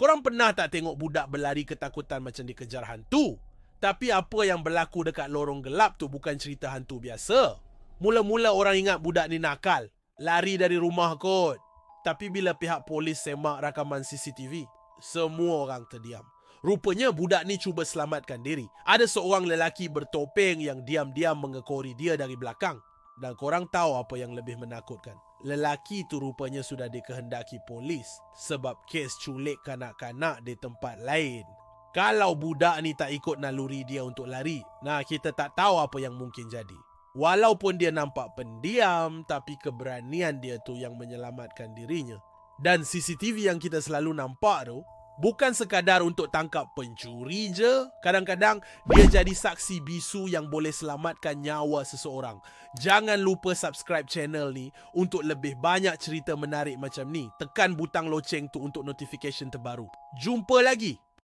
Korang pernah tak tengok budak berlari ketakutan macam dikejar hantu? Tapi apa yang berlaku dekat lorong gelap tu bukan cerita hantu biasa. Mula-mula orang ingat budak ni nakal, lari dari rumah kot. Tapi bila pihak polis semak rakaman CCTV, semua orang terdiam. Rupanya budak ni cuba selamatkan diri. Ada seorang lelaki bertopeng yang diam-diam mengekori dia dari belakang. Dan korang tahu apa yang lebih menakutkan? Lelaki tu rupanya sudah dikehendaki polis sebab kes culik kanak-kanak di tempat lain. Kalau budak ni tak ikut naluri dia untuk lari, kita tak tahu apa yang mungkin jadi. Walaupun dia nampak pendiam, tapi keberanian dia tu yang menyelamatkan dirinya. Dan CCTV yang kita selalu nampak tu bukan sekadar untuk tangkap pencuri je. Kadang-kadang dia jadi saksi bisu yang boleh selamatkan nyawa seseorang. Jangan lupa subscribe channel ni untuk lebih banyak cerita menarik macam ni. Tekan butang loceng tu untuk notification terbaru. Jumpa lagi